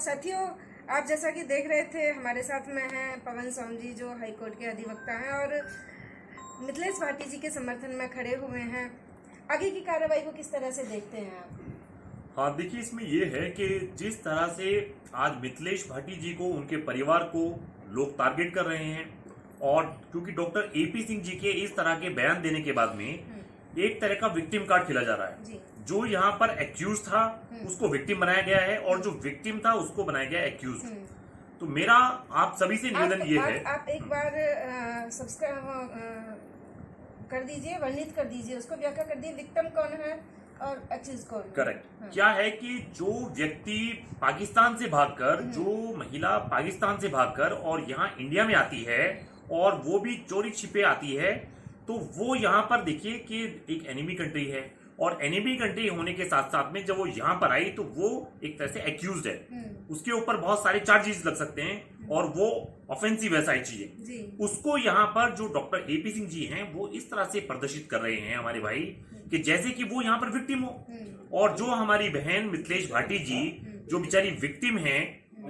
साथियों, आप जैसा कि देख रहे थे, हमारे साथ में हैं पवन सोम जी, जो हाईकोर्ट के अधिवक्ता हैं और मिथिलेश भाटी जी के समर्थन में खड़े हुए हैं। आगे की कार्रवाई को किस तरह से देखते हैं आप? हाँ, देखिए, इसमें यह है कि जिस तरह से आज मिथिलेश भाटी जी को, उनके परिवार को लोग टारगेट कर रहे हैं, और क्योंकि डॉक्टर एपी सिंह जी के इस तरह के बयान देने के बाद में एक तरह का विक्टिम कार्ड खेला जा रहा है। जो यहाँ पर एक्यूज था उसको विक्टिम बनाया गया है, और जो विक्टिम था उसको बनाया गया एक्यूज। तो मेरा आप सभी से निवेदन ये है, आप एक बार सब्सक्राइब कर दीजिए, वर्णित कर दीजिए, उसको व्याख्या कर दीजिए, विक्टिम कौन है और एक्यूज कौन है। करेक्ट। क्या है कि जो व्यक्ति पाकिस्तान से भागकर, जो महिला पाकिस्तान से भागकर और यहाँ इंडिया में आती है, और वो भी चोरी छिपे आती है, तो वो यहाँ पर देखिए कि एक एनिमी कंट्री है, और एनिमी कंट्री होने के साथ साथ में जब वो यहाँ पर आई तो वो एक तरह से एक्यूज्ड है। उसके ऊपर बहुत सारे चार्जेस लग सकते हैं, और वो ऑफेंसिव है सारी चीजें। उसको यहाँ पर जो डॉक्टर एपी सिंह जी हैं वो इस तरह से प्रदर्शित कर रहे हैं हमारे भाई, कि जैसे कि वो यहाँ पर विक्टिम हो, और जो हमारी बहन मिथिलेश भाटी जी जो बेचारी विक्टिम है,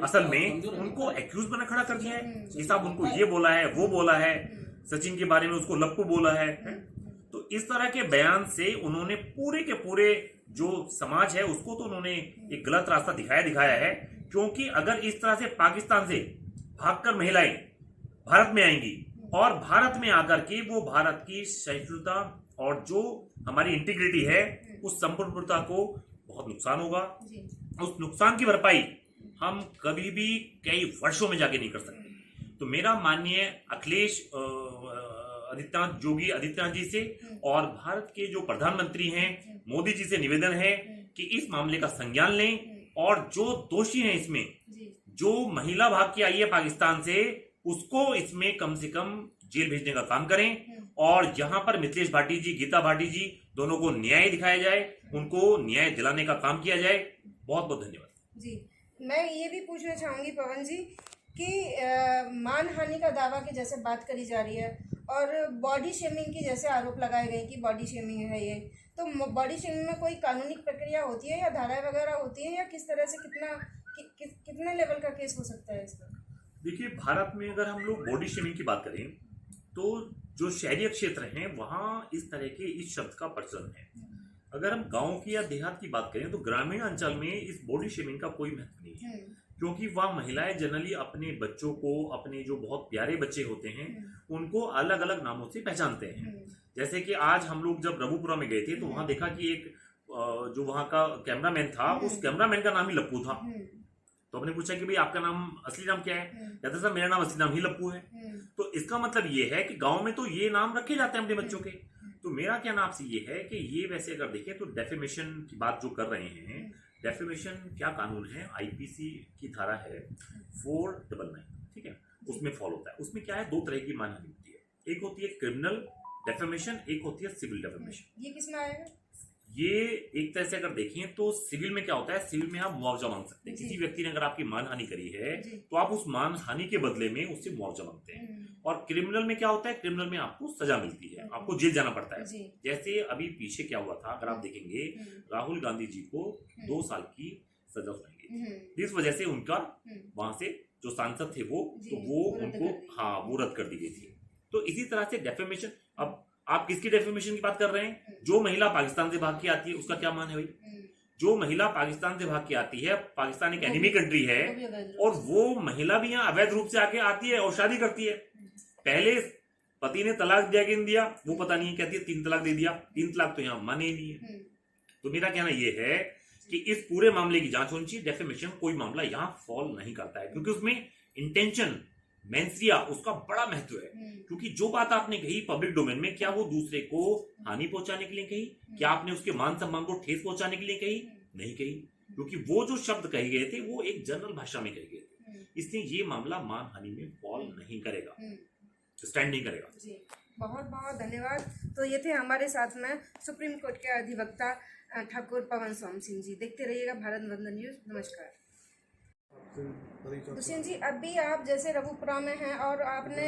असल में उनको एक्यूज बना खड़ा कर दिया है कि साहब उनको ये बोला है, वो बोला है, सचिन के बारे में उसको लप्पू बोला है। तो इस तरह के बयान से उन्होंने पूरे के पूरे जो समाज है उसको तो उन्होंने एक गलत रास्ता दिखाया है। क्योंकि अगर इस तरह से पाकिस्तान से भागकर महिलाएं भारत में आएंगी, और भारत में आकर के वो भारत की सहिष्णुता और जो हमारी इंटीग्रिटी है उस संपूर्णता को बहुत नुकसान होगा। उस नुकसान की भरपाई हम कभी भी कई वर्षों में जाके नहीं कर सकते। तो मेरा माननीय अखिलेश योगी आदित्यनाथ जी से और भारत के जो प्रधानमंत्री हैं मोदी जी से निवेदन है कि इस मामले का संज्ञान लें, और जो दोषी हैं इसमें, जो महिला भाग के आई है पाकिस्तान से, उसको इसमें कम से कम जेल भेजने का काम करें, और यहाँ पर मिथिलेश भाटी जी, गीता भाटी जी दोनों को न्याय दिखाया जाए, उनको न्याय दिलाने का काम किया जाए। बहुत बहुत धन्यवाद जी। मैं ये भी पूछना चाहूंगी पवन जी कि मानहानि का दावा की जैसे बात करी जा रही है, और बॉडी शेमिंग की जैसे आरोप लगाए गए कि बॉडी शेमिंग है ये, तो बॉडी शेमिंग में कोई कानूनी प्रक्रिया होती है या धाराएं वगैरह होती है, या किस तरह से कितने लेवल का केस हो सकता है इसका? देखिए, भारत में अगर हम लोग बॉडी शेमिंग की बात करें तो जो शहरी क्षेत्र हैं वहां इस तरह के इस शब्द का प्रचलन है। अगर हम गांव की या देहात की बात करें तो ग्रामीण अंचल में इस बॉडी शेमिंग का कोई महत्व नहीं है, क्योंकि वह महिलाएं जनरली अपने बच्चों को, अपने जो बहुत प्यारे बच्चे होते हैं उनको अलग अलग नामों से पहचानते हैं। जैसे कि आज हम लोग जब रघुपुरा में गए थे तो वहां देखा कि एक जो वहां का कैमरामैन था, उस कैमरामैन का नाम ही लप्पू था। तो हमने पूछा कि भाई आपका नाम, असली नाम क्या है? कहते सर मेरा नाम, असली नाम ही लप्पू है। तो इसका मतलब ये है कि गांव में तो ये नाम रखे जाते हैं अपने बच्चों के। तो मेरा क्या नाम आपसे ये है कि ये वैसे अगर देखें तो डेफेमेशन की बात जो कर रहे हैं, डेफेमेशन क्या कानून है, आईपीसी की धारा है 499, ठीक है, उसमें फॉलो होता है। उसमें क्या है, दो तरह की मानहानि होती है, एक होती है क्रिमिनल डेफेमेशन, एक होती है सिविल डेफेमेशन। ये किसमें आएगा? ये एक तरह से अगर देखें तो सिविल में क्या होता है, सिविल में आप मुआवजा मांग सकते हैं। किसी व्यक्ति ने अगर आपकी मानहानि करी है तो आप उस मानहानि के बदले में उससे मुआवजा मांगते हैं। और क्रिमिनल में क्या होता है, क्रिमिनल में आपको सजा मिलती है, आपको जेल जाना पड़ता है। जैसे अभी पीछे क्या हुआ था, अगर आप देखेंगे राहुल गांधी जी को 2 साल की सजा सुनाई गई, इस वजह से उनका वहां से जो सांसद थे वो उनको वो रद्द कर दी गई थी। तो इसी तरह से डेफेमेशन, अब आप किसकी डेफेमेशन की बात कर रहे हैं? जो महिला पाकिस्तान से भाग के आती है उसका क्या मान है भाई? जो महिला पाकिस्तान से भाग के आती है, पाकिस्तान एक एनिमी कंट्री है, और वो महिला भी यहाँ अवैध रूप से आके आती है और शादी करती है। पहले पति ने तलाक दिया, वो पता नहीं कहती है 3 तलाक दे दिया, 3 तलाक तो यहाँ माने ही नहीं है। तो मेरा कहना ये है कि इस पूरे मामले की जांच होनी चाहिए। डेफेमेशन कोई मामला यहाँ फॉल नहीं करता है, क्योंकि उसमें इंटेंशन, मेंसिया, उसका बड़ा महत्व है। क्योंकि जो बात आपने कही पब्लिक डोमेन में, क्या वो दूसरे को हानि पहुंचाने के लिए कही? क्या आपने उसके मान सम्मान को ठेस पहुंचाने के लिए कही? नहीं कही, क्योंकि वो जो शब्द कहे गए थे वो एक जनरल भाषा में कहे गए थे। इसलिए ये मामला मानहानि में फॉल नहीं करेगा, स्टैंड नहीं करेगा। जी, बहुत बहुत धन्यवाद। तो ये थे हमारे साथ में सुप्रीम कोर्ट के अधिवक्ता ठाकुर पवन सोम सिंह जी। देखते रहिएगा भारत वंदन न्यूज। नमस्कार। दुष्यंत जी, अभी आप जैसे रघुपुरा में हैं और आपने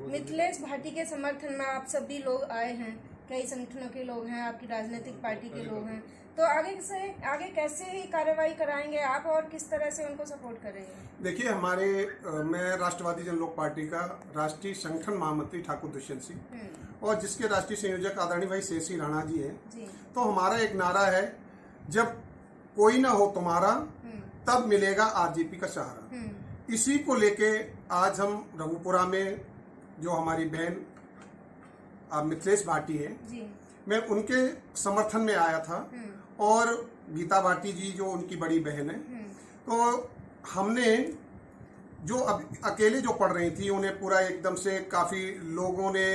मिथिलेश भाटी के समर्थन में आप सभी लोग आए हैं, कई संगठनों के लोग हैं, आपकी राजनीतिक पार्टी के लोग हैं, तो आगे कैसे ही कार्रवाई कराएंगे आप और किस तरह से उनको सपोर्ट करेंगे? देखिए, मैं राष्ट्रवादी जन लोक पार्टी का राष्ट्रीय संगठन महामंत्री ठाकुर दुष्यंत सिंह और जिसके राष्ट्रीय संयोजक आदरणीय भाई शेर सिंह राणा जी हैं। तो हमारा एक नारा है, जब कोई ना हो तुम्हारा तब मिलेगा आरजेपी का सहारा। इसी को लेके आज हम रघुपुरा में जो हमारी बहन मिथिलेश भाटी है, मैं उनके समर्थन में आया था और गीता भाटी जी जो उनकी बड़ी बहन है, तो हमने जो अब अकेले जो पढ़ रही थी उन्हें पूरा एकदम से काफ़ी लोगों ने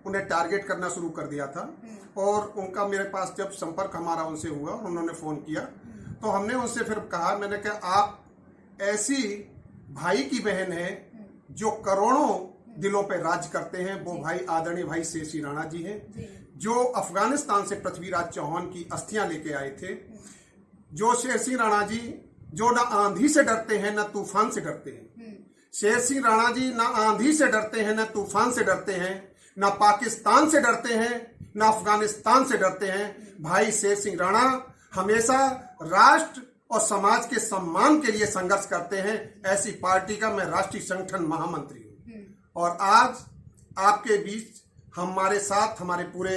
उन्हें टारगेट करना शुरू कर दिया था। और उनका मेरे पास जब संपर्क हमारा उनसे हुआ और उन्होंने फ़ोन किया तो हमने उनसे फिर कहा, मैंने कहा आप ऐसी भाई की बहन है जो करोड़ों दिलों पे राज करते हैं, वो भाई आदरणीय भाई शेर सिंह राणा जी हैं, जो अफगानिस्तान से पृथ्वीराज चौहान की अस्थियां लेके आए थे। जो शेर सिंह राणा जी जो ना आंधी से डरते हैं ना तूफान से डरते हैं। शेर सिंह राणा जी ना आंधी से डरते हैं ना तूफान से डरते हैं, ना पाकिस्तान से डरते हैं ना अफगानिस्तान से डरते हैं। भाई शेर सिंह राणा हमेशा राष्ट्र और समाज के सम्मान के लिए संघर्ष करते हैं। ऐसी पार्टी का मैं राष्ट्रीय संगठन महामंत्री हूँ। और आज आपके बीच हमारे साथ हमारे पूरे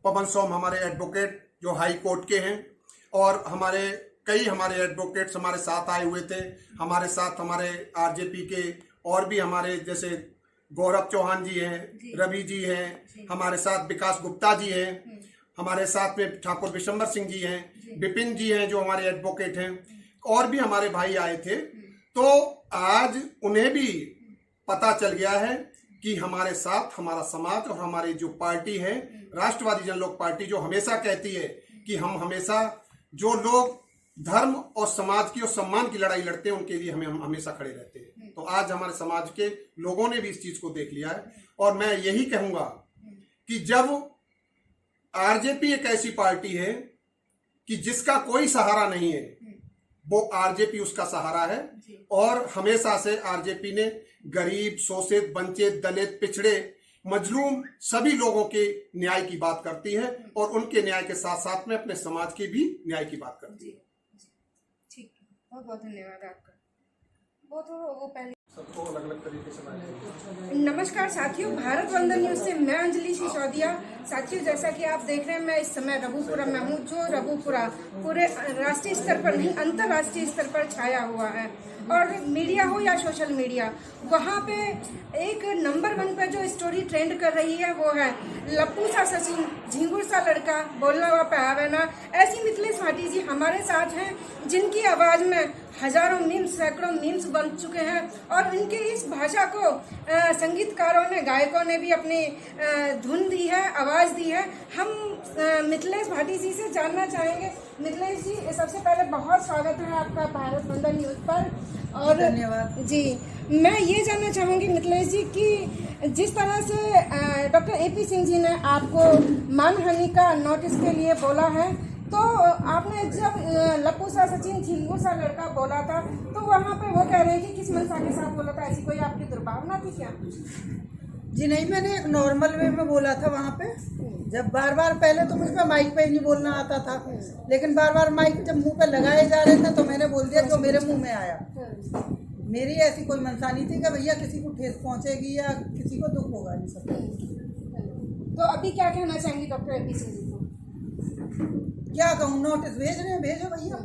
पवन सोम हमारे एडवोकेट जो हाई कोर्ट के हैं और हमारे एडवोकेट्स हमारे साथ आए हुए थे। हमारे साथ हमारे आरजेपी के और भी हमारे जैसे गौरव चौहान जी हैं, रवि जी हैं, हमारे साथ विकास गुप्ता जी हैं, हमारे साथ में ठाकुर विशंबर सिंह जी हैं, विपिन जी हैं जो हमारे एडवोकेट हैं, और भी हमारे भाई आए थे। तो आज उन्हें भी पता चल गया है कि हमारे साथ हमारा समाज और हमारी जो पार्टी है राष्ट्रवादी जन लोक पार्टी, जो हमेशा कहती है कि हम हमेशा जो लोग धर्म और समाज की और सम्मान की लड़ाई लड़ते हैं उनके लिए हम हमेशा खड़े रहते हैं। तो आज हमारे समाज के लोगों ने भी इस चीज को देख लिया है। और मैं यही कहूंगा कि जब आरजेपी एक ऐसी पार्टी है कि जिसका कोई सहारा नहीं है, वो आरजेपी उसका सहारा है। और हमेशा से आरजेपी ने गरीब, शोषित, वंचित, दलित, पिछड़े, मजलूम सभी लोगों के न्याय की बात करती है और उनके न्याय के साथ साथ में अपने समाज के भी न्याय की बात करती है। ठीक है, बहुत बहुत धन्यवाद आपका। वो पहले सबको अलग अलग तरीके से। नमस्कार साथियों, भारत वंदन न्यूज से मैं अंजलि सिसोदिया। साथियों, जैसा कि आप देख रहे हैं, मैं इस समय रघुपुरा में हूँ, जो रघुपुरा पूरे राष्ट्रीय स्तर पर नहीं अंतर्राष्ट्रीय स्तर पर छाया हुआ है। और मीडिया हो या सोशल मीडिया, वहाँ पे एक नंबर 1 पर जो स्टोरी ट्रेंड कर रही है वो है लप्पू सा सचिन, झिंगुर सा लड़का, बोलना वा पावे ना। ऐसी मिथिलेश भाटी जी हमारे साथ हैं, जिनकी आवाज़ में हजारों मीम्स, सैकड़ों मीम्स बन चुके हैं। और इनके इस भाषा को संगीतकारों ने, गायकों ने भी अपनी धुन दी है, आवाज़ दी है। हम मिथिलेश भाटी जी से जानना चाहेंगे। मिथिलेश जी, सबसे पहले बहुत स्वागत है आपका भारत वंदन न्यूज पर। और धन्यवाद जी। मैं ये जानना चाहूँगी मिथिलेश जी कि जिस तरह से डॉक्टर AP सिंह जी ने आपको मानहानि का नोटिस के लिए बोला है, तो आपने जब लप्पू सा सचिन, झिंगुर सा लड़का बोला था, तो वहाँ पे वो कह रहे हैं कि किस मंशा के साथ बोला था? ऐसी कोई आपकी दुर्भावना थी क्या? जी नहीं, मैंने एक नॉर्मल वे में बोला था वहाँ पे। जब बार बार, पहले तो मुझ पर माइक पे ही नहीं बोलना आता था, लेकिन बार बार माइक जब मुंह पे लगाए जा रहे थे तो मैंने बोल दिया जो मेरे मुंह में आया। मेरी ऐसी कोई मंशा नहीं थी कि भैया किसी को ठेस पहुँचेगी या किसी को दुख होगा। ये सब तो अभी क्या कहना चाहेंगी डॉक्टर AP सिंह जी को? क्या कहूँ, नोटिस भेज रहे हैं, भेजो भैया,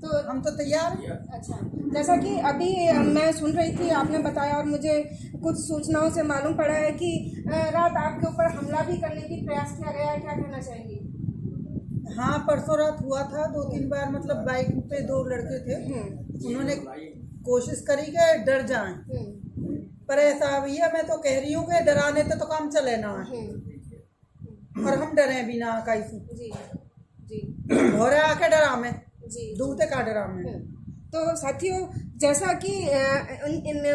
तो हम तो तैयार हैं। अच्छा, जैसा कि अभी मैं सुन रही थी, आपने बताया और मुझे कुछ सूचनाओं से मालूम पड़ा है कि रात आपके ऊपर हमला भी करने की प्रयास किया गया है, क्या कहना चाहेंगी? हाँ, परसों रात हुआ था 2-3 बार। मतलब बाइक पे 2 लड़के थे, उन्होंने कोशिश करी कि डर जाएं, पर ऐसा भैया मैं तो कह रही हूँ कि डराने तो काम चले ना है, और हम डरे भी ना कैसे जी जी हो रहा आके डरा में जी दूते का डरा में। तो साथियों, जैसा कि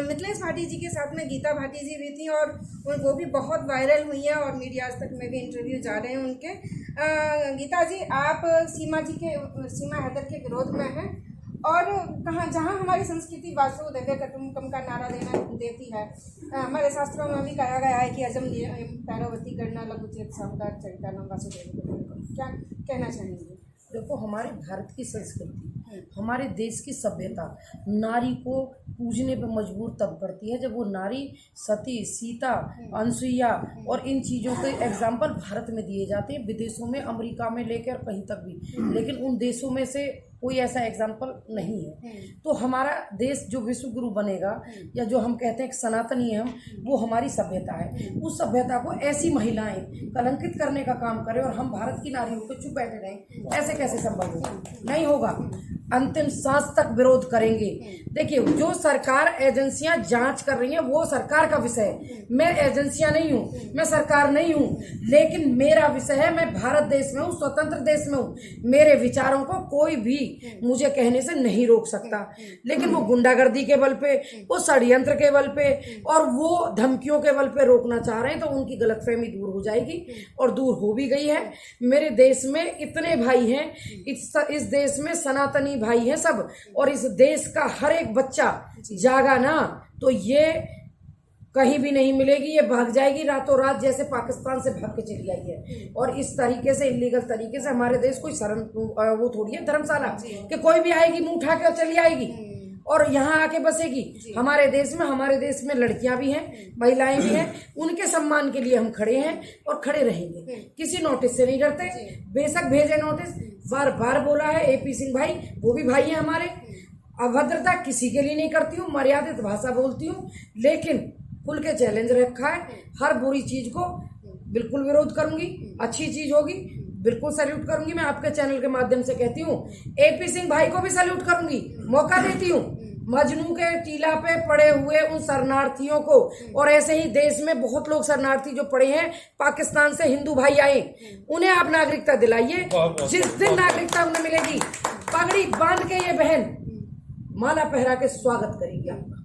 मिथिलेश भाटी जी के साथ में गीता भाटी जी भी थी और वो भी बहुत वायरल हुई हैं और मीडिया तक में भी इंटरव्यू जा रहे हैं उनके। गीता जी, आप सीमा हैदर के विरोध में हैं और जहाँ हमारी संस्कृति वासुदेव कुटुम्बकम का नारा देती है, हमारे शास्त्रों में भी कहा गया है कि अजम पैरवती करना लघुचेत सामुदायिक चरिता नाम वासुदेव कुटुम्बकम। क्या कहना चाहेंगे? देखो, हमारे भारत की संस्कृति, हमारे देश की सभ्यता नारी को पूजने पर मजबूर तब करती है जब वो नारी सती, सीता, अनसुईया और इन चीज़ों के एग्जाम्पल भारत में दिए जाते हैं, विदेशों में, अमेरिका में लेकर कहीं तक भी, लेकिन उन देशों में से कोई ऐसा एग्जाम्पल नहीं है। तो हमारा देश जो विश्व गुरु बनेगा, या जो हम कहते हैं कि सनातनी है हम, वो हमारी सभ्यता है। उस सभ्यता को ऐसी महिलाएं कलंकित करने का काम करें और हम भारत की नारियों को चुप बैठे रहें, ऐसे कैसे संभव होगा? नहीं होगा। अंतिम सांस तक विरोध करेंगे। देखिए, जो सरकार एजेंसियां जांच कर रही हैं वो सरकार का विषय है। मैं एजेंसियां नहीं हूं, मैं सरकार नहीं हूं, लेकिन मेरा विषय है, मैं भारत देश में हूं, स्वतंत्र देश में हूं। मेरे विचारों को कोई भी मुझे कहने से नहीं रोक सकता। लेकिन वो गुंडागर्दी के बल पे, वो षड्यंत्र के बल पे और वो धमकियों के बल पे रोकना चाह रहे हैं, तो उनकी गलतफहमी दूर हो जाएगी और दूर हो भी गई है। मेरे देश में इतने भाई हैं, इस देश में सनातनी भाई हैं सब, और इस देश का हर एक बच्चा जागा ना तो ये कहीं भी नहीं मिलेगी, ये भाग जाएगी रातों रात, जैसे पाकिस्तान से भाग के चली आई है। और इस तरीके से, इलीगल तरीके से हमारे देश कोई शरण वो थोड़ी है धर्मशाला कि कोई भी आएगी मुंह उठा के और चली आएगी और यहाँ आके बसेगी। हमारे देश में लड़कियां भी हैं, महिलाएं भी हैं, उनके सम्मान के लिए हम खड़े हैं और खड़े रहेंगे। किसी नोटिस से नहीं डरते, बेशक भेजे नोटिस। बार बार बोला है AP सिंह भाई, वो भी भाई हैं हमारे। अभद्रता किसी के लिए नहीं करती हूँ, मर्यादित भाषा बोलती हूँ, लेकिन खुल के चैलेंज रखा है। हर बुरी चीज को बिल्कुल विरोध करूंगी, अच्छी चीज होगी बिल्कुल सैल्यूट करूंगी। मैं आपके चैनल के माध्यम से कहती हूँ, AP सिंह भाई को भी सैल्यूट करूंगी, मौका देती हूँ। मजनू के टीला पे पड़े हुए उन शरणार्थियों को, और ऐसे ही देश में बहुत लोग शरणार्थी जो पड़े हैं पाकिस्तान से, हिंदू भाई आए, उन्हें आप नागरिकता दिलाइए। जिस दिन नागरिकता उन्हें मिलेगी, पगड़ी बांध के ये बहन माला पहरा के स्वागत करेगी आपका।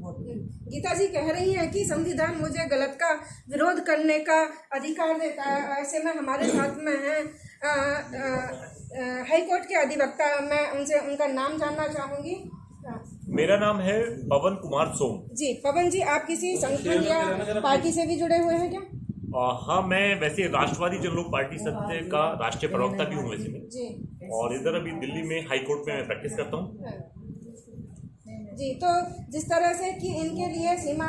गीता जी कह रही हैं कि संविधान मुझे गलत का विरोध करने का अधिकार देता है। ऐसे में हमारे साथ में हैं हाई कोर्ट के अधिवक्ता, मैं उनसे उनका नाम जानना चाहूंगी। मेरा नाम है पवन कुमार सोम। जी पवन जी, आप किसी संगठन या पार्टी से भी जुड़े हुए हैं क्या? हाँ, मैं वैसे राष्ट्रवादी जन लोक पार्टी सत्य का राष्ट्रीय प्रवक्ता भी हूँ वैसे में जी। और इधर अभी दिल्ली में हाई कोर्ट में मैं प्रैक्टिस करता हूँ। जी, तो जिस तरह से कि इनके लिए सीमा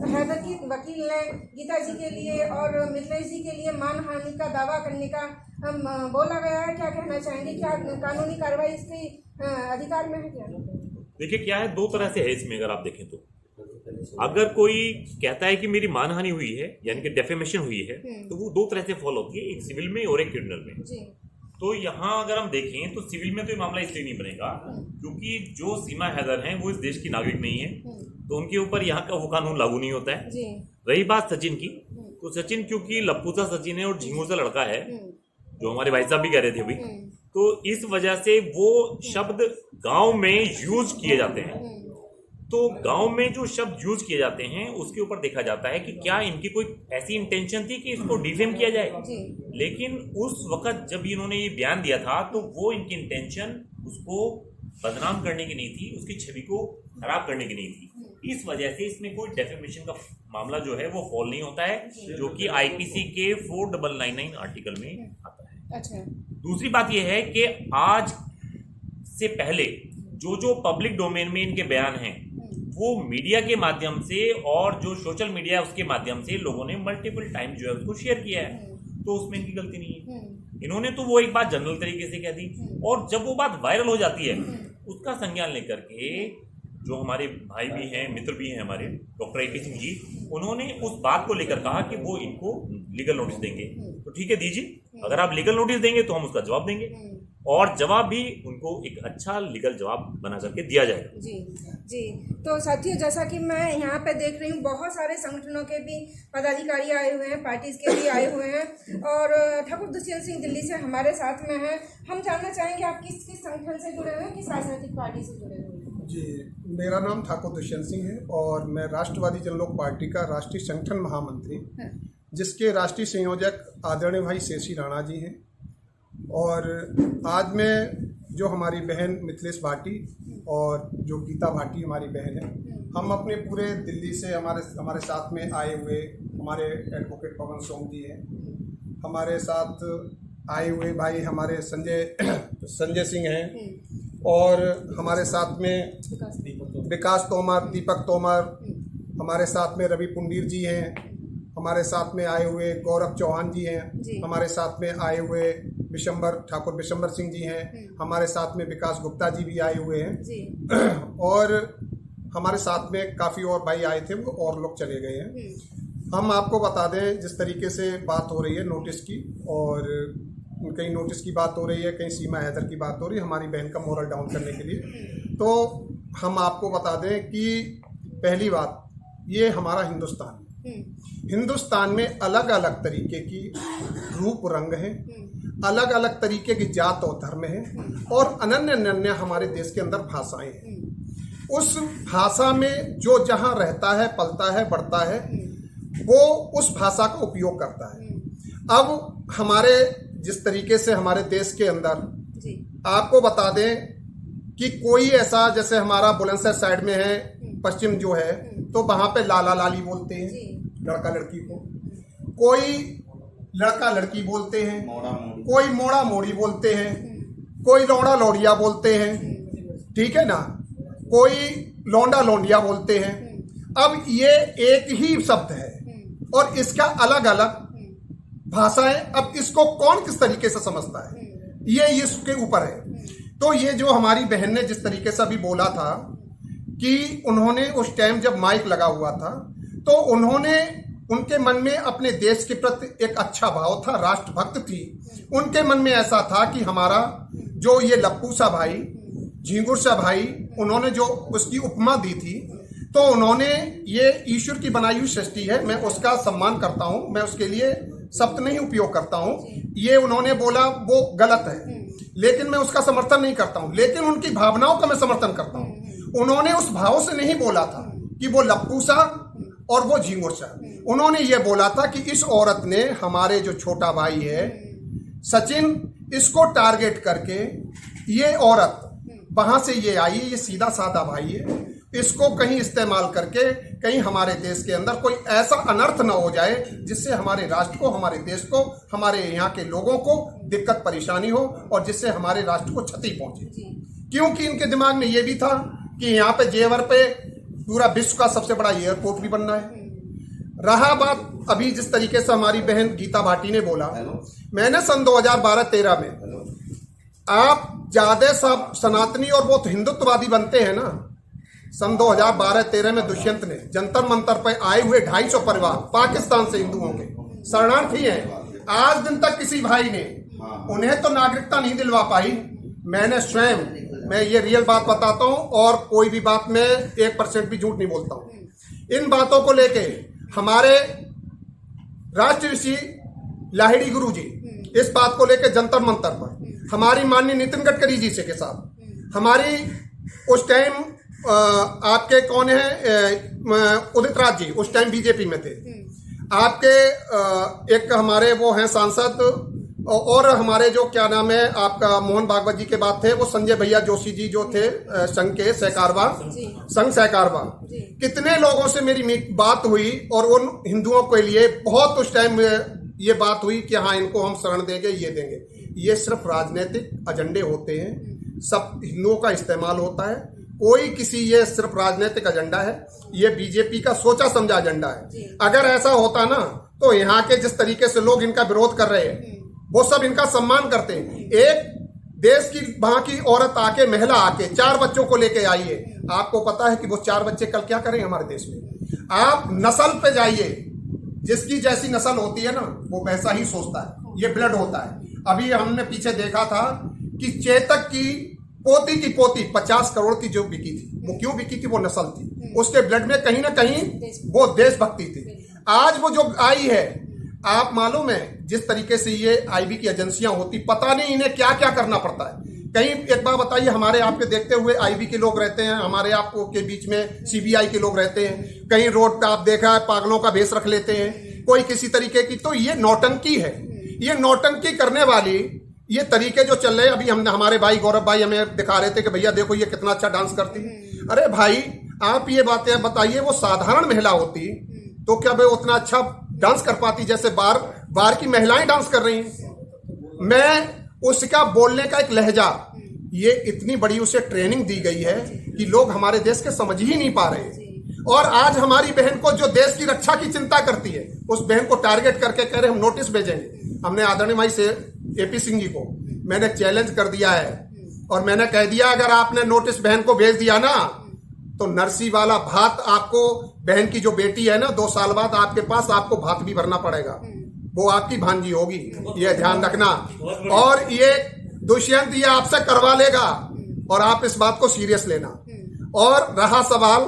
हैदर की वकील ने गीता जी के लिए और मिथिलेश जी के लिए मानहानि का दावा करने का बोला गया है, क्या कहना चाहेंगे? क्या कानूनी कार्रवाई इसके अधिकार में है क्या? देखिए, क्या है, दो तरह से है इसमें। अगर आप देखें तो अगर कोई कहता है कि मेरी मानहानि हुई है, यानी कि डेफेमेशन हुई है, तो वो दो तरह से फॉलो होती है, एक सिविल में और एक क्रिमिनल में। जी। तो यहाँ अगर हम देखें तो सिविल में तो ये मामला इसलिए नहीं बनेगा क्योंकि जो सीमा हैदर हैं वो इस देश की नागरिक नहीं है, तो उनके ऊपर यहाँ का वो कानून लागू नहीं होता है। रही बात सचिन की, तो सचिन क्योंकि लप्पूसा सचिन है और झिंगू सा लड़का है, जो हमारे भाई साहब भी कह रहे थे अभी, तो इस वजह से वो शब्द गांव में यूज किए जाते हैं। तो गांव में जो शब्द यूज किए जाते हैं उसके ऊपर देखा जाता है कि क्या इनकी कोई ऐसी इंटेंशन थी कि इसको डिफेम किया जाए। लेकिन उस वक्त जब इन्होंने ये बयान दिया था तो वो इनकी इंटेंशन उसको बदनाम करने की नहीं थी, उसकी छवि को खराब करने की नहीं थी। इस वजह से इसमें कोई डेफेमेशन का मामला जो है वो फॉल नहीं होता है, जो कि IPC के 4999 आर्टिकल में आता है। अच्छा। दूसरी बात यह है कि आज से पहले जो पब्लिक डोमेन में इनके बयान हैं वो मीडिया के माध्यम से और जो सोशल मीडिया उसके माध्यम से लोगों ने मल्टीपल टाइम जो है उसको शेयर किया है, तो उसमें इनकी गलती नहीं है। इन्होंने तो वो एक बात जनरल तरीके से कह दी, और जब वो बात वायरल हो जाती है उसका संज्ञान लेकर के जो हमारे भाई भी हैं, मित्र भी हैं हमारे, डॉक्टर AP सिंह जी, उन्होंने उस बात को लेकर कहा कि वो इनको लीगल नोटिस देंगे। तो ठीक है, दीजिए, अगर आप लीगल नोटिस देंगे तो हम उसका जवाब देंगे, और जवाब भी उनको एक अच्छा लीगल जवाब बना करके दिया जाएगा। जी जी। तो साथियों, जैसा कि मैं यहाँ पे देख रही हूँ, बहुत सारे संगठनों के भी पदाधिकारी आए हुए हैं, पार्टीज के भी आए हुए हैं, और ठाकुर दुष्यंत सिंह दिल्ली से हमारे साथ में हैं। हम जानना चाहेंगे आप किस किस संगठन से जुड़े हुए हैं, किस राजनीतिक पार्टी से जुड़े हुए हैं? जी, मेरा नाम ठाकुर दुष्यंत सिंह है और मैं राष्ट्रवादी जन लोक पार्टी का राष्ट्रीय संगठन महामंत्री, जिसके राष्ट्रीय संयोजक आदरणीय भाई शेषी राणा जी हैं। और आज मैं जो हमारी बहन मिथिलेश भाटी और जो गीता भाटी हमारी बहन है, हम अपने पूरे दिल्ली से हमारे साथ में आए हुए हमारे एडवोकेट पवन सोम जी हैं, हमारे साथ आए हुए भाई हमारे संजय सिंह हैं, और हमारे साथ में विकास तोमर, दीपक तोमर, हमारे साथ में रवि पुंडीर जी हैं, हमारे साथ में आए हुए गौरव चौहान जी हैं, हमारे साथ में आए हुए ठाकुर विशंबर सिंह जी हैं, हमारे साथ में विकास गुप्ता जी भी आए हुए हैं, और हमारे साथ में काफ़ी और भाई आए थे, वो और लोग चले गए हैं। हम आपको बता दें, जिस तरीके से बात हो रही है नोटिस की, और कहीं नोटिस की बात हो रही है, कहीं सीमा हैदर की बात हो रही है हमारी बहन का मोरल डाउन करने के लिए, तो हम आपको बता दें कि पहली बात, ये हमारा हिंदुस्तान है। हिंदुस्तान में अलग अलग तरीके की रूप रंग हैं, अलग अलग तरीके की जात और धर्म हैं, और अनन्य अनन्य हमारे देश के अंदर भाषाएं हैं। उस भाषा में जो जहाँ रहता है, पलता है, बढ़ता है, वो उस भाषा का उपयोग करता है। अब हमारे जिस तरीके से हमारे देश के अंदर आपको बता दें कि कोई ऐसा, जैसे हमारा बुलंदशहर साइड में है, पश्चिम जो है, तो वहाँ पे लाला लाली बोलते हैं लड़का लड़की को, कोई लड़का लड़की बोलते हैं, कोई मोड़ा मोड़ी बोलते हैं, कोई लौड़ा लौड़िया बोलते हैं, ठीक है ना, कोई लौंडा लौंडिया बोलते हैं। अब ये एक ही शब्द है और इसका अलग अलग भाषाएं, अब इसको कौन किस तरीके से समझता है, ये इसके ऊपर है। तो ये जो हमारी बहन ने जिस तरीके से अभी बोला था कि उन्होंने उस टाइम जब माइक लगा हुआ था, तो उन्होंने, उनके मन में अपने देश के प्रति एक अच्छा भाव था, राष्ट्रभक्त थी। उनके मन में ऐसा था कि हमारा जो ये लप्पू सा भाई, झिंगुर सा भाई, उन्होंने जो उसकी उपमा दी थी, तो उन्होंने, ये ईश्वर की बनाई हुई सृष्टि है, मैं उसका सम्मान करता हूं, मैं उसके लिए शब्द नहीं उपयोग करता हूं, ये उन्होंने बोला वो गलत है, लेकिन मैं उसका समर्थन नहीं करता हूं, लेकिन उनकी भावनाओं का मैं समर्थन करता हूं। उन्होंने उस भाव से नहीं बोला था कि वो लप्पू सा और वो झिंगुर सा, उन्होंने ये बोला था कि इस औरत ने हमारे जो छोटा भाई है सचिन, इसको टारगेट करके ये औरत वहां से ये आई, ये सीधा साधा भाई है, इसको कहीं इस्तेमाल करके कहीं हमारे देश के अंदर कोई ऐसा अनर्थ ना हो जाए जिससे हमारे राष्ट्र को, हमारे देश को, हमारे यहाँ के लोगों को दिक्कत परेशानी हो और जिससे हमारे राष्ट्र को क्षति पहुंचे। क्योंकि इनके दिमाग में ये भी था कि यहाँ पे जेवर पे पूरा विश्व का सबसे बड़ा एयरपोर्ट भी बनना है। रहा बात अभी जिस तरीके से हमारी बहन गीता भाटी ने बोला, मैंने सन 2012-13 में, आप ज्यादा सब सनातनी और वो हिंदुत्ववादी बनते हैं ना, सन 2012-13 में दुष्यंत ने जंतर मंतर पर आए हुए 250 परिवार पाकिस्तान से हिंदुओं के शरणार्थी हैं, आज दिन तक किसी भाई ने उन्हें तो नागरिकता नहीं दिलवा पाई। मैंने स्वयं, मैं ये रियल बात बताता हूं और कोई भी बात में 1% भी झूठ नहीं बोलता हूं। इन बातों को लेके हमारे राष्ट्र ऋषि लाहिड़ी गुरु जी इस बात को लेके जंतर मंतर पर, हमारी माननीय नितिन गडकरी जी से के साथ, हमारी उस टाइम आपके कौन है उदित राज जी, उस टाइम बीजेपी में थे, आपके एक हमारे वो हैं सांसद, और हमारे जो क्या नाम है आपका मोहन भागवत जी के बाद थे वो संजय भैया जोशी जी जो थे संघ के सहकारवा, संघ सहकारवा, कितने लोगों से मेरी बात हुई और उन हिंदुओं के लिए बहुत उस टाइम ये बात हुई कि हाँ इनको हम शरण देंगे, ये देंगे। ये सिर्फ राजनीतिक एजेंडे होते हैं, सब हिंदुओं का इस्तेमाल होता है, कोई किसी, ये सिर्फ राजनीतिक एजेंडा है, ये बीजेपी का सोचा समझा एजेंडा है। अगर ऐसा होता ना तो यहाँ के जिस तरीके से लोग इनका विरोध कर रहे हैं वो सब इनका सम्मान करते हैं। एक देश की वहां की औरत आके, महिला आके 4 बच्चों को लेके आई है, आपको पता है कि वो 4 बच्चे कल क्या करेंगे हमारे देश में। आप नस्ल पे जाइए, जिसकी जैसी नस्ल होती है ना वो वैसा ही सोचता है, ये ब्लड होता है। अभी हमने पीछे देखा था कि चेतक की पोती 50 करोड़ की जो बिकी थी, वो क्यों बिकी थी, वो नस्ल थी, उसके ब्लड में कहीं ना कहीं वो देशभक्ति थी। आज वो जो आई है, आप मालूम है जिस तरीके से ये आईबी की एजेंसियां होती, पता नहीं इन्हें क्या क्या करना पड़ता है। कहीं एक बार बताइए, हमारे आपके देखते हुए आईबी के लोग रहते हैं, हमारे आपको के बीच में सीबीआई के लोग रहते हैं, कहीं रोड पे आप देखा है पागलों का भेष रख लेते हैं, कोई किसी तरीके की। तो ये नौटंकी है, ये नौटंकी करने वाली ये तरीके जो चल रहे हैं। अभी हमने, हमारे भाई गौरव भाई हमें दिखा रहे थे कि भैया देखो ये कितना अच्छा डांस करती है। अरे भाई आप ये बातें बताइए, वो साधारण महिला होती तो क्या भाई उतना अच्छा डांस कर पाती जैसे बार की महिलाएं डांस कर रही हैं? मैं उसका बोलने का एक लहजा, ये इतनी बड़ी उसे ट्रेनिंग दी गई है कि लोग हमारे देश के समझ ही नहीं पा रहे। और आज हमारी बहन को, जो देश की रक्षा की चिंता करती है, उस बहन को टारगेट करके कह रहे हम नोटिस भेजेंगे। हमने आदरणीय भाई से AP सिंह जी को मैंने चैलेंज कर दिया है और मैंने कह दिया अगर आपने नोटिस बहन को भेज दिया ना तो नरसी वाला भात आपको, बहन की जो बेटी है ना, 2 साल बाद आपके पास आपको भात भी भरना पड़ेगा, वो आपकी भांजी होगी, ये ध्यान रखना। और ये दुष्यंत ये आपसे करवा लेगा और आप इस बात को सीरियस लेना। और रहा सवाल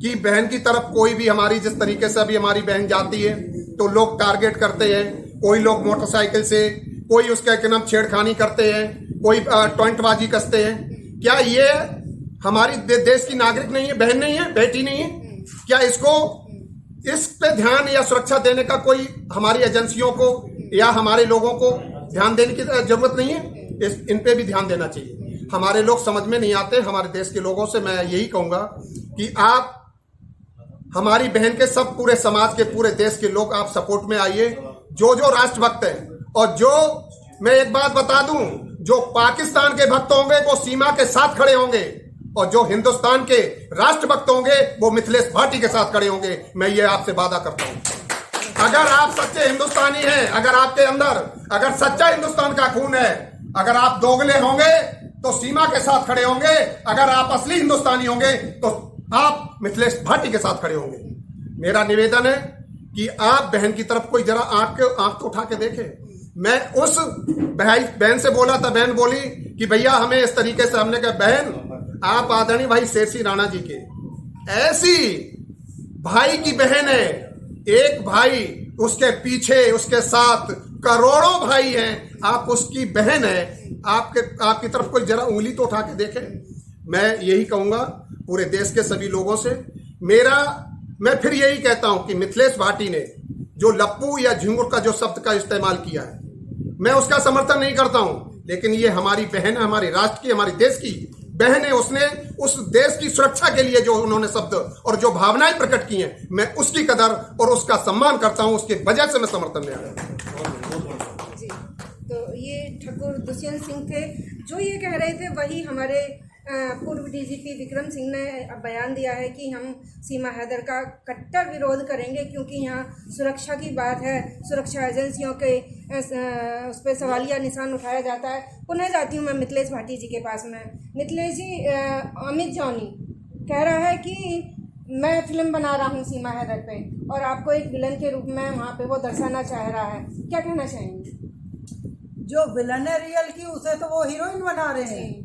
कि बहन की तरफ कोई भी हमारी, जिस तरीके से अभी हमारी बहन जाती है तो लोग टारगेट करते हैं, कोई लोग मोटरसाइकिल से, कोई उसका क्या नाम छेड़खानी करते हैं, कोई टॉइंटबाजी कसते हैं। क्या ये हमारी देश की नागरिक नहीं है, बहन नहीं है, बेटी नहीं है? क्या इसको, इस पे ध्यान या सुरक्षा देने का कोई हमारी एजेंसियों को या हमारे लोगों को ध्यान देने की जरूरत नहीं है? इन पे भी ध्यान देना चाहिए। हमारे लोग समझ में नहीं आते। हमारे देश के लोगों से मैं यही कहूंगा कि आप हमारी बहन के सब, पूरे समाज के, पूरे देश के लोग आप सपोर्ट में आइए, जो राष्ट्रभक्त हैं। और जो मैं एक बात बता दूं, जो पाकिस्तान के भक्त होंगे वो सीमा के साथ खड़े होंगे और जो हिंदुस्तान के राष्ट्रभक्त होंगे वो मिथिलेश भाटी के साथ खड़े होंगे। मैं ये आपसे वादा करता हूं। अगर आप सच्चे हिंदुस्तानी हैं, अगर आपके अंदर अगर सच्चा हिंदुस्तान का खून है, अगर आप दोगले होंगे तो सीमा के साथ खड़े होंगे, अगर आप असली हिंदुस्तानी होंगे तो आप मिथिलेश भाटी के साथ खड़े होंगे। मेरा निवेदन है कि आप बहन की तरफ कोई जरा आंख तो उठा के देखें। मैं उस बहन से बोला था, बहन बोली कि भैया हमें इस तरीके से, हमने कहा बहन आप आदरणीय भाई शेरसी राणा जी के ऐसी भाई की बहन है, एक भाई, उसके पीछे उसके साथ करोड़ों भाई हैं, आप उसकी बहन है, आपकी तरफ कोई जरा उंगली तो उठा के देखें। मैं यही कहूंगा पूरे देश के सभी लोगों से। मैं फिर यही कहता हूं कि मिथिलेश भाटी ने जो लप्पू या झिंगुर का जो शब्द का इस्तेमाल किया है, मैं उसका समर्थन नहीं करता हूं, लेकिन ये हमारी बहन है, हमारे राष्ट्र की, हमारे देश की बहन है। उसने उस देश की सुरक्षा के लिए जो उन्होंने शब्द और जो भावनाएं प्रकट की हैं, मैं उसकी कदर और उसका सम्मान करता हूं, उसकी वजह से मैं समर्थन में आया। जी, तो ये ठाकुर दुष्यंत सिंह थे जो ये कह रहे थे। वही हमारे पूर्व DGP विक्रम सिंह ने बयान दिया है कि हम सीमा हैदर का कट्टर विरोध करेंगे, क्योंकि यहाँ सुरक्षा की बात है, सुरक्षा एजेंसियों के उस पर सवालिया निशान उठाया जाता है। पुनः जाती हूँ मैं मिथिलेश भाटी जी के पास में। मिथिलेश जी, अमित जॉनी कह रहा है कि मैं फिल्म बना रहा हूँ सीमा हैदर पे और आपको एक विलन के रूप में वहाँ पे वो दर्शाना चाह रहा है, क्या कहना चाहेंगे? जो विलन है रियल की, उसे तो वो हीरोइन बना रहे हैं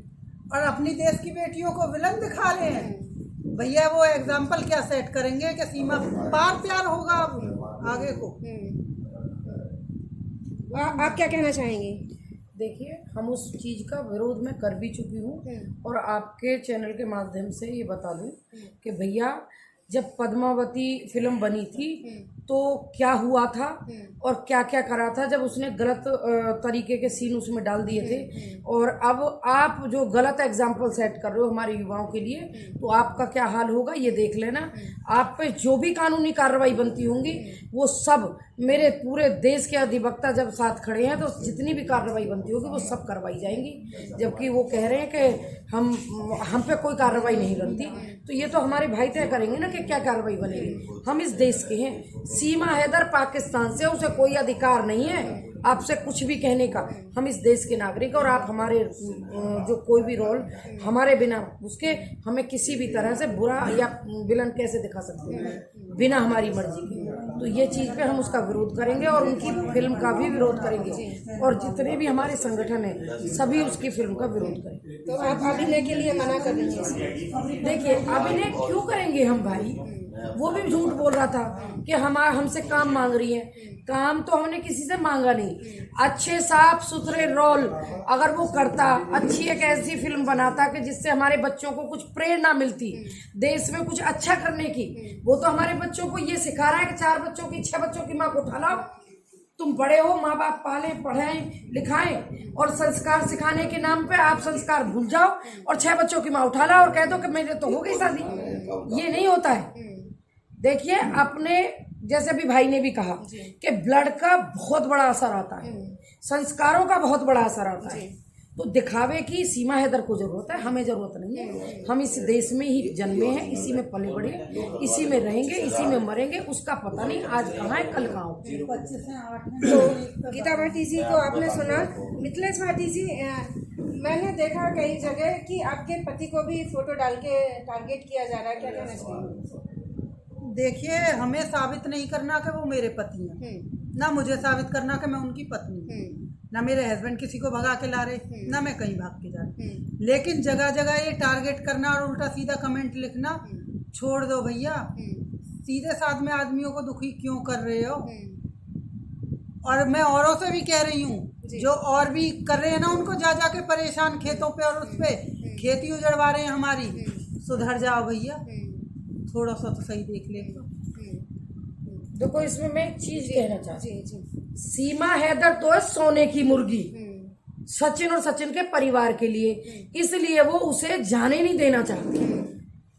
और अपनी देश की बेटियों को विलन दिखा रहे हैं। भैया वो एग्जाम्पल क्या सेट करेंगे कि सीमा पार प्यार होगा आगे को? आप क्या कहना चाहेंगे? देखिए, हम उस चीज़ का विरोध मैं कर भी चुकी हूँ और आपके चैनल के माध्यम से ये बता दूँ कि भैया जब पद्मावती फिल्म बनी थी तो क्या हुआ था और क्या क्या करा था, जब उसने गलत तरीके के सीन उसमें डाल दिए थे। और अब आप जो गलत एग्जाम्पल सेट कर रहे हो हमारे युवाओं के लिए, तो आपका क्या हाल होगा ये देख लेना। आप पे जो भी कानूनी कार्रवाई बनती होंगी वो सब, मेरे पूरे देश के अधिवक्ता जब साथ खड़े हैं तो जितनी भी कार्रवाई बनती होगी वो सब करवाई जाएंगी। जबकि वो कह रहे हैं कि हम पे कोई कार्रवाई नहीं बनती, तो ये तो हमारे भाई तय करेंगे ना कि क्या कार्रवाई बनेगी। हम इस देश के हैं, सीमा हैदर पाकिस्तान से, उसे कोई अधिकार नहीं है आपसे कुछ भी कहने का। हम इस देश के नागरिक, और आप हमारे जो कोई भी रोल हमारे बिना उसके हमें किसी भी तरह से बुरा या विलन कैसे दिखा सकते हैं बिना हमारी मर्जी के। तो ये चीज़ पे हम उसका विरोध करेंगे और उनकी फिल्म का भी विरोध करेंगे, और जितने भी हमारे संगठन हैं सभी उसकी फिल्म का विरोध करेंगे। तो आप अभिनय के लिए मना कर दीजिए। देखिए, अभिनय क्यों करेंगे हम भाई? वो भी झूठ बोल रहा था कि हमसे काम मांग रही है। काम तो हमने किसी से मांगा नहीं। अच्छे साफ सुथरे रोल अगर वो करता, अच्छी एक ऐसी फिल्म बनाता कि जिससे हमारे बच्चों को कुछ प्रेरणा मिलती देश में कुछ अच्छा करने की। वो तो हमारे बच्चों को ये सिखा रहा है कि 4 बच्चों की 6 बच्चों की माँ को उठा लाओ, तुम बड़े हो, माँ बाप पालें पढ़ाएं लिखाएं, और संस्कार सिखाने के नाम पे आप संस्कार भूल जाओ और 6 बच्चों की माँ उठा लाओ और कह दो कि मेरे तो हो गई शादी। ये नहीं होता है। देखिए, अपने जैसे अभी भाई ने भी कहा कि ब्लड का बहुत बड़ा असर आता है। संस्कारों का बहुत बड़ा असर आता है। तो दिखावे की सीमा हैदर को जरूरत है, हमें जरूरत नहीं है। हम इस देश में ही जन्मे हैं, इसी में पले बड़े, इसी में रहेंगे, इसी में मरेंगे। उसका पता नहीं आज कहाँ है कल कहाँ हो। तो गीता भाटी जी को आपने सुना। मिथिलेश भाटी जी, मैंने देखा कई जगह कि आपके पति को भी फोटो डाल के टारगेट किया जा रहा है, क्या कहना चाहिए? देखिए, हमें साबित नहीं करना कि वो मेरे पति हैं, ना मुझे साबित करना कि मैं उनकी पत्नी हूँ। ना मेरे हस्बैंड किसी को भगा के ला रहे, ना मैं कहीं भाग के जा रही। लेकिन जगह जगह ये टारगेट करना और उल्टा सीधा कमेंट लिखना छोड़ दो भैया। सीधे साध में आदमियों को दुखी क्यों कर रहे हो? और मैं औरों से भी कह रही हूँ, जो और भी कर रहे हैं ना, उनको जा जाके परेशान खेतों पे और उस पे खेती उजड़वा रहे हैं हमारी। सुधर जाओ भैया, थोड़ा सा तो सही देख ले। देखो, इसमें मैं एक चीज कहना चाहती हूँ। सीमा हैदर तो है सोने की मुर्गी सचिन और सचिन के परिवार के लिए, इसलिए वो उसे जाने नहीं देना चाहती।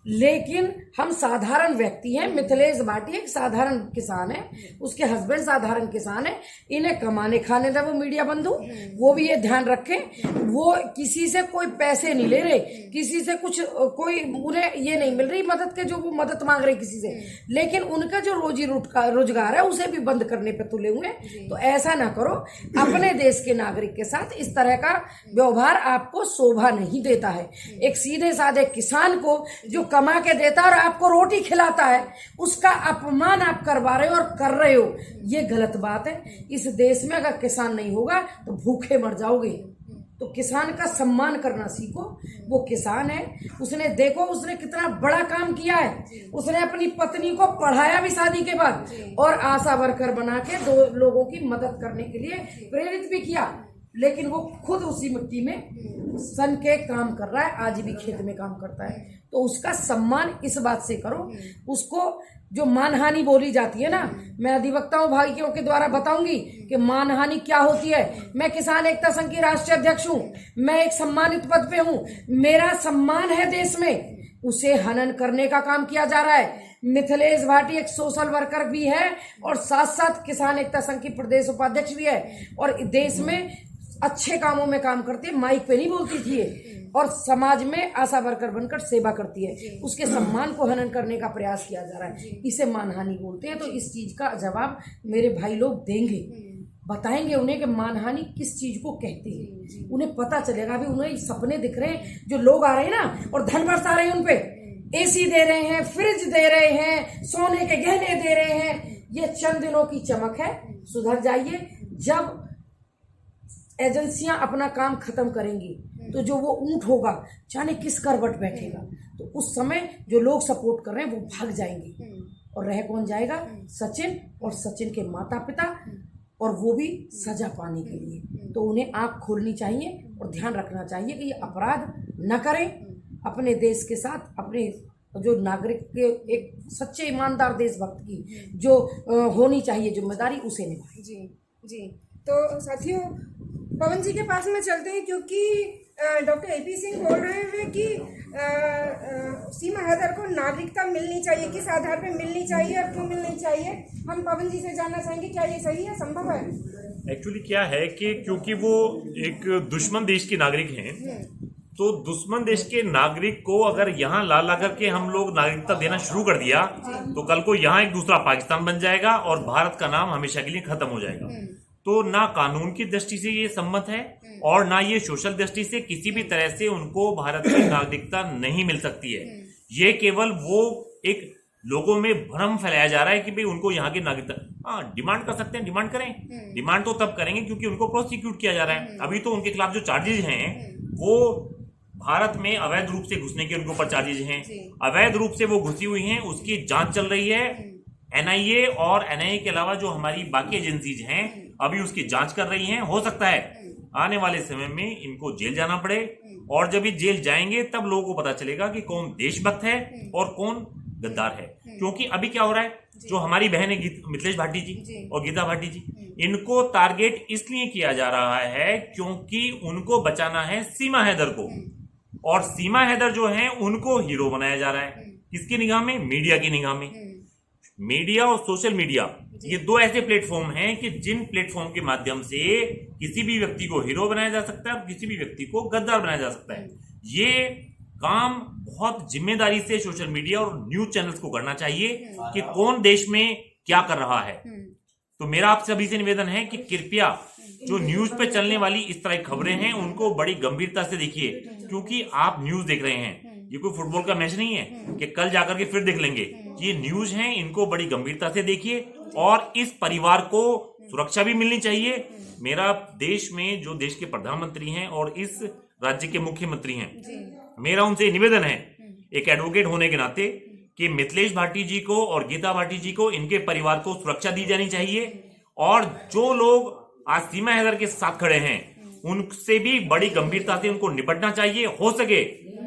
लेकिन हम साधारण व्यक्ति हैं। मिथिलेश भाटी एक साधारण किसान है, उसके हस्बैंड साधारण किसान है। इन्हें कमाने खाने दे वो मीडिया बंधु, वो भी ये ध्यान रखें। वो किसी से कोई पैसे नहीं ले रहे, किसी से कुछ कोई उन्हें ये नहीं मिल रही मदद के जो वो मदद मांग रहे किसी से। लेकिन उनका जो रोजी रोजगार है उसे भी बंद करने पे तुले हुए। तो ऐसा ना करो। अपने देश के नागरिक के साथ इस तरह का व्यवहार आपको शोभा नहीं देता है। एक सीधे साधे किसान को जो कमा के देता और आपको रोटी खिलाता है, उसका अपमान आप करवा रहे हो और कर रहे हो, ये गलत बात है। इस देश में अगर किसान नहीं होगा तो भूखे मर जाओगे। तो किसान का सम्मान करना सीखो। वो किसान है, उसने देखो उसने कितना बड़ा काम किया है। उसने अपनी पत्नी को पढ़ाया भी शादी के बाद, और आशा वर्कर बना के 2 लोगों की मदद करने के लिए प्रेरित भी किया। लेकिन वो खुद उसी मिट्टी में सन के काम कर रहा है, आज भी खेत में काम करता है। तो उसका सम्मान इस बात से करो। उसको जो मानहानि बोली जाती है ना, मैं अधिवक्ताओं भाइयों के द्वारा बताऊंगी कि मानहानि क्या होती है। मैं किसान एकता संघ की राष्ट्रीय अध्यक्ष हूँ, मैं एक सम्मानित पद पे हूँ, मेरा सम्मान है देश में, उसे हनन करने का काम किया जा रहा है। मिथिलेश भाटी एक सोशल वर्कर भी है और साथ साथ किसान एकता संघ की प्रदेश उपाध्यक्ष भी है, और देश में अच्छे कामों में काम करती है। माइक पे नहीं बोलती थी ये, और समाज में आशा वर्कर बनकर सेवा करती है। उसके सम्मान को हनन करने का प्रयास किया जा रहा है, इसे मानहानि बोलते हैं। तो इस चीज का जवाब मेरे भाई लोग देंगे, बताएंगे उन्हें कि मानहानि किस चीज को कहते हैं। उन्हें पता चलेगा। अभी उन्हें सपने दिख रहे हैं, जो लोग आ रहे हैं ना और धन बरसा रहे हैं उनपे, एसी दे रहे हैं, फ्रिज दे रहे हैं, सोने के गहने दे रहे हैं। ये चंद दिनों की चमक है, सुधर जाइए। जब एजेंसियां अपना काम खत्म करेंगी तो जो वो ऊंट होगा जाने किस करवट बैठेगा, तो उस समय जो लोग सपोर्ट कर रहे हैं वो भाग जाएंगे, और रह कौन जाएगा? सचिन और सचिन के माता पिता, और वो भी सजा पाने के लिए। तो उन्हें आंख खोलनी चाहिए और ध्यान रखना चाहिए कि ये अपराध न करें। अपने देश के साथ अपने जो नागरिक के एक सच्चे ईमानदार देशभक्त की जो होनी चाहिए जिम्मेदारी, उसे निभाएं। जी। तो साथियों, पवन जी के पास में चलते हैं, क्योंकि डॉक्टर AP सिंह बोल रहे हैं कि सीमा हैदर को नागरिकता मिलनी चाहिए। किस आधार पे मिलनी चाहिए और क्यों मिलनी चाहिए, हम पवन जी से जानना चाहेंगे। क्या ये सही है, संभव है? एक्चुअली क्या है कि क्योंकि वो एक दुश्मन देश के नागरिक हैं, तो दुश्मन देश के नागरिक को अगर यहाँ ला करके हम लोग नागरिकता देना शुरू कर दिया, तो कल को यहाँ एक दूसरा पाकिस्तान बन जाएगा और भारत का नाम हमेशा के लिए खत्म हो जाएगा। तो ना कानून की दृष्टि से ये सम्मत है और ना ये सोशल दृष्टि से किसी भी तरह से उनको भारत की नागरिकता नहीं मिल सकती है। ये केवल वो एक लोगों में भ्रम फैलाया जा रहा है कि भाई उनको यहाँ की नागरिकता डिमांड कर सकते हैं, डिमांड करें। डिमांड तो तब करेंगे क्योंकि उनको प्रोसिक्यूट किया जा रहा है। अभी तो उनके खिलाफ जो चार्जेज हैं वो भारत में अवैध रूप से घुसने के उनके ऊपर चार्जेज हैं, अवैध रूप से वो घुसी हुई हैं, उसकी जांच चल रही है। NIA और NIA के अलावा जो हमारी बाकी एजेंसीज हैं अभी उसकी जांच कर रही हैं। हो सकता है आने वाले समय में इनको जेल जाना पड़े, और जब ये जेल जाएंगे तब लोगों को पता चलेगा कि कौन देशभक्त है और कौन गद्दार है। क्योंकि अभी क्या हो रहा है, जो हमारी बहन है मिथिलेश भाटी जी और गीता भाटी जी, इनको टारगेट इसलिए किया जा रहा है क्योंकि उनको बचाना है सीमा हैदर को, और सीमा हैदर जो है उनको हीरो बनाया जा रहा है। किसकी निगाह में? मीडिया की निगाह में। मीडिया और सोशल मीडिया ये दो ऐसे प्लेटफॉर्म हैं कि जिन प्लेटफॉर्म के माध्यम से किसी भी व्यक्ति को हीरो बनाया जा सकता है और किसी भी व्यक्ति को गद्दार बनाया जा सकता है। ये काम बहुत जिम्मेदारी से सोशल मीडिया और न्यूज चैनल्स को करना चाहिए कि कौन देश में क्या कर रहा है। तो मेरा आप सभी से निवेदन है कि कृपया जो न्यूज पे चलने वाली इस तरह की खबरें हैं उनको बड़ी गंभीरता से देखिए, क्योंकि आप न्यूज देख रहे हैं, ये कोई फुटबॉल का मैच नहीं है कि कल जाकर के फिर देख लेंगे। ये न्यूज हैं, इनको बड़ी गंभीरता से देखिए और इस परिवार को सुरक्षा भी मिलनी चाहिए। मेरा देश में जो देश के प्रधानमंत्री हैं और इस राज्य के मुख्यमंत्री हैं, मेरा उनसे निवेदन है एक एडवोकेट होने के नाते कि मिथिलेश भाटी जी को और गीता भाटी जी को, इनके परिवार को सुरक्षा दी जानी चाहिए और जो लोग आज सीमा हैदर के साथ खड़े हैं उनसे भी बड़ी गंभीरता से उनको निपटना चाहिए। हो सके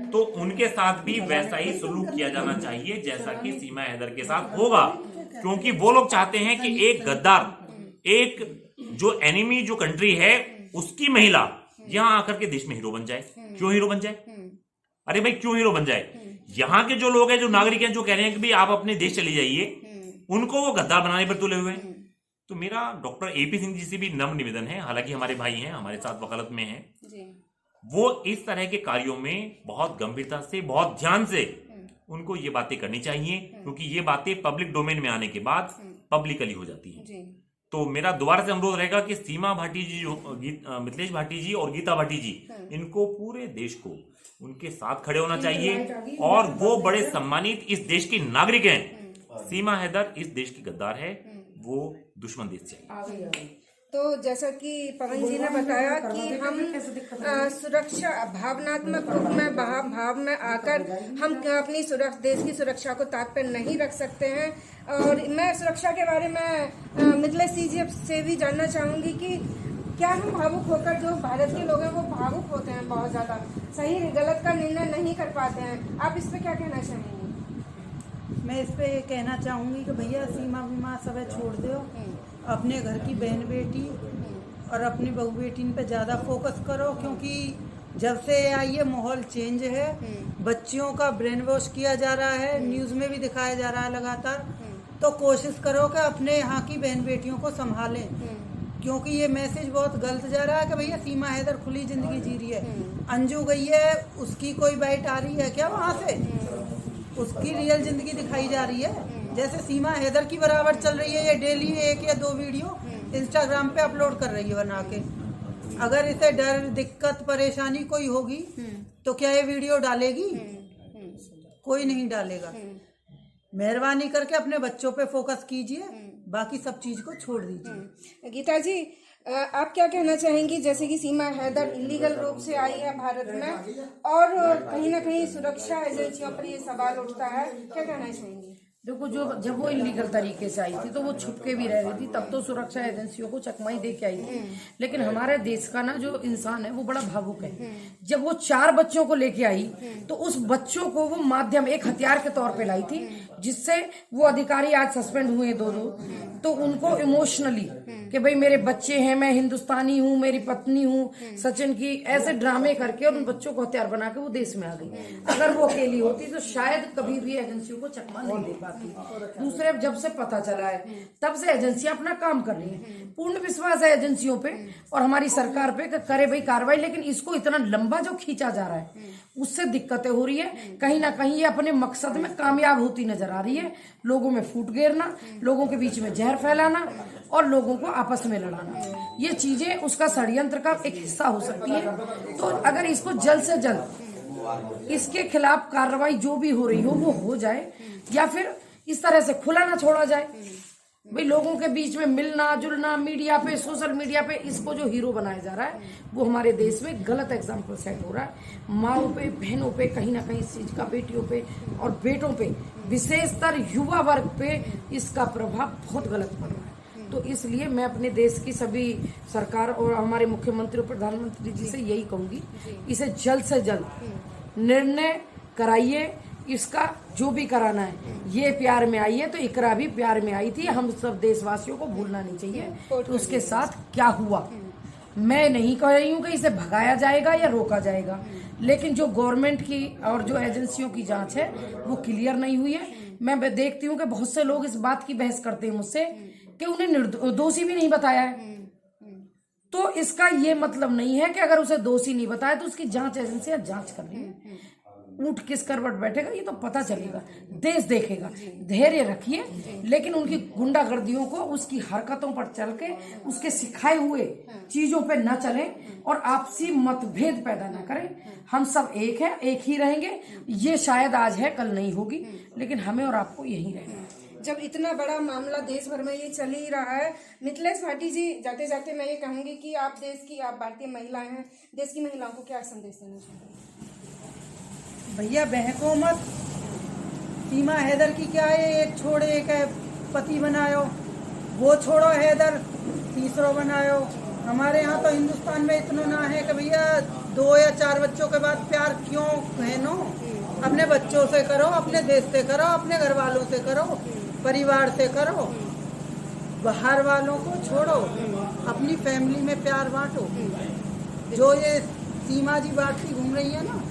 तो उनके साथ भी वैसा ही सलूक किया जाना चाहिए जैसा कि सीमा हैदर के साथ होगा, क्योंकि वो लोग चाहते हैं कि एक गद्दार, एक जो एनिमी जो कंट्री है उसकी महिला यहां आकर के देश में हीरो बन जाए। क्यों हीरो बन जाए? अरे भाई क्यों हीरो बन जाए? यहाँ के जो लोग हैं, जो नागरिक हैं, जो कह रहे हैं कि भाई आप अपने देश चले जाइए, उनको वो गद्दार बनाने पर तुले हुए हैं। तो मेरा डॉक्टर एपी सिंह जी से भी नम्र निवेदन है, हालांकि हमारे भाई हैं, हमारे साथ वकालत में हैं, वो इस तरह के कार्यों में बहुत गंभीरता से, बहुत ध्यान से उनको ये बातें करनी चाहिए, क्योंकि ये बातें पब्लिक डोमेन में आने के बाद पब्लिकली हो जाती है। तो मेरा दोबारा से अनुरोध रहेगा कि सीमा भाटी जी, मिथिलेश भाटी जी और गीता भाटी जी, इनको पूरे देश को उनके साथ खड़े होना चाहिए और वो बड़े सम्मानित इस देश के नागरिक हैं। सीमा हैदर इस देश की गद्दार है, वो दुश्मन देश से। तो जैसा कि पवन जी ने बताया कि हम सुरक्षा भावनात्मक रूप में भाव में आकर हम अपनी देश की सुरक्षा को ताक पर नहीं रख सकते हैं। और मैं सुरक्षा के बारे में मिथिलेश जी से भी जानना चाहूंगी कि क्या हम भावुक होकर, जो भारत के लोग हैं वो भावुक होते हैं बहुत ज्यादा, सही गलत का निर्णय नहीं कर पाते हैं, आप इस पे क्या कहना चाहेंगे? मैं इस पे कहना चाहूँगी कि भैया सीमा बीमा सब छोड़ दो, अपने घर की बहन बेटी और अपनी बहू बेटी पे ज़्यादा फोकस करो, क्योंकि जब से आई है माहौल चेंज है, बच्चियों का ब्रेन वॉश किया जा रहा है, न्यूज़ में भी दिखाया जा रहा है लगातार। तो कोशिश करो कि अपने यहाँ की बहन बेटियों को संभालें, क्योंकि ये मैसेज बहुत गलत जा रहा है कि भैया सीमा हैदर खुली जिंदगी जी रही है। अंजू गई है, उसकी कोई बाइट आ रही है क्या वहाँ से? उसकी रियल जिंदगी दिखाई जा रही है। जैसे सीमा हैदर की बराबर चल रही है, ये डेली 1 या 2 वीडियो इंस्टाग्राम पे अपलोड कर रही है बना के। अगर इसे डर, दिक्कत, परेशानी कोई होगी तो क्या ये वीडियो डालेगी? कोई नहीं डालेगा। मेहरबानी करके अपने बच्चों पे फोकस कीजिए, बाकी सब चीज को छोड़ दीजिए। गीता जी, आप क्या कहना चाहेंगी? जैसे कि सीमा हैदर इलीगल रूप से आई है भारत में और कहीं ना कहीं सुरक्षा एजेंसियों पर ये सवाल उठता है, क्या कहना चाहेंगी? देखो, जब वो इलीगल तरीके से आई थी तो वो छुप के भी रह रही थी, तब तो सुरक्षा एजेंसियों को चकमाई दे के आई थी। लेकिन हमारे देश का ना जो इंसान है वो बड़ा भावुक है। जब वो 4 बच्चों को लेके आई तो उस बच्चों को वो माध्यम, एक हथियार के तौर पे लाई थी, जिससे वो अधिकारी आज सस्पेंड हुए 2 तो उनको इमोशनली कि भाई मेरे बच्चे हैं, मैं हिंदुस्तानी हूँ, मेरी पत्नी हूँ, सचिन की, ऐसे ड्रामे करके और उन बच्चों को हथियार बना के वो देश में आ गई। अगर वो अकेली होती तो शायद कभी भी एजेंसियों को चकमा नहीं दे पाती। दूसरे, जब से पता चला है तब से एजेंसियां अपना काम कर रही हैं। पूर्ण विश्वास है एजेंसियों पे और हमारी सरकार पे कि करे भाई कार्रवाई, लेकिन इसको इतना लंबा जो खींचा जा रहा है उससे दिक्कतें हो रही है। कहीं ना कहीं ये अपने मकसद में कामयाब होती नजर आ रही है। लोगों में फूट घेरना, लोगों के बीच में जहर फैलाना और लोगों को आपस में लड़ाना, ये चीजें उसका षड्यंत्र का एक हिस्सा हो सकती है। तो अगर इसको जल्द से जल्द इसके खिलाफ कार्रवाई जो भी हो रही हो वो हो जाए, या फिर इस तरह से खुला ना छोड़ा जाए। भाई लोगों के बीच में मिलना जुलना, मीडिया पे, सोशल मीडिया पे इसको जो हीरो बनाया जा रहा है वो हमारे देश में गलत एग्जाम्पल सेट हो रहा है। माओ पे, बहनों पे, कहीं ना कहीं इस चीज का बेटियों पे और बेटों पे, विशेषतर युवा वर्ग पे इसका प्रभाव बहुत गलत पड़ रहा है। तो इसलिए मैं अपने देश की सभी सरकार और हमारे मुख्यमंत्री और प्रधानमंत्री जी से यही कहूंगी, इसे जल्द से जल्द निर्णय कराइए। इसका जो भी कराना है, ये प्यार में आई है तो इकरा भी प्यार में आई थी। हम सब देशवासियों को भूलना नहीं चाहिए तो उसके साथ क्या हुआ। मैं नहीं कह रही हूँ कि इसे भगाया जाएगा या रोका जाएगा, लेकिन जो गवर्नमेंट की और जो एजेंसियों की जांच है वो क्लियर नहीं हुई है। मैं देखती हूँ कि बहुत से लोग इस बात की बहस करते हैं मुझसे कि उन्हें दोषी भी नहीं बताया है। तो इसका ये मतलब नहीं है कि अगर उसे दोषी नहीं बताया तो उसकी जांच एजेंसियां जांच कर रही है। ऊंट किस करवट बैठेगा ये तो पता चलेगा, देश देखेगा। धैर्य रखिए, लेकिन उनकी गुंडागर्दियों को उसकी हरकतों पर चल के उसके सिखाए हुए चीजों पे न चलें और आपसी मतभेद पैदा न करें। हम सब एक हैं, एक ही रहेंगे। ये शायद आज है, कल नहीं होगी, लेकिन हमें और आपको यही रहना है। जब इतना बड़ा मामला देश भर में ये चल ही रहा है, मिथिलेश भाटी जी, जाते जाते मैं ये कहूंगी कि आप भारतीय महिलाएं हैं, देश की महिलाओं को क्या संदेश देना चाहेंगे? भैया बहको मत। सीमा हैदर की क्या है, एक छोड़े एक है पति बनायो, वो छोड़ो हैदर तीसरो बनायो। हमारे यहाँ तो हिंदुस्तान में इतना ना है कि भैया 2 या 4 बच्चों के बाद प्यार क्यों है नो। अपने बच्चों से करो, अपने देश से करो, अपने घर वालों से करो, परिवार से करो, बाहर वालों को छोड़ो, अपनी फैमिली में प्यार बांटो। जो ये सीमा जी बांटती घूम रही है ना,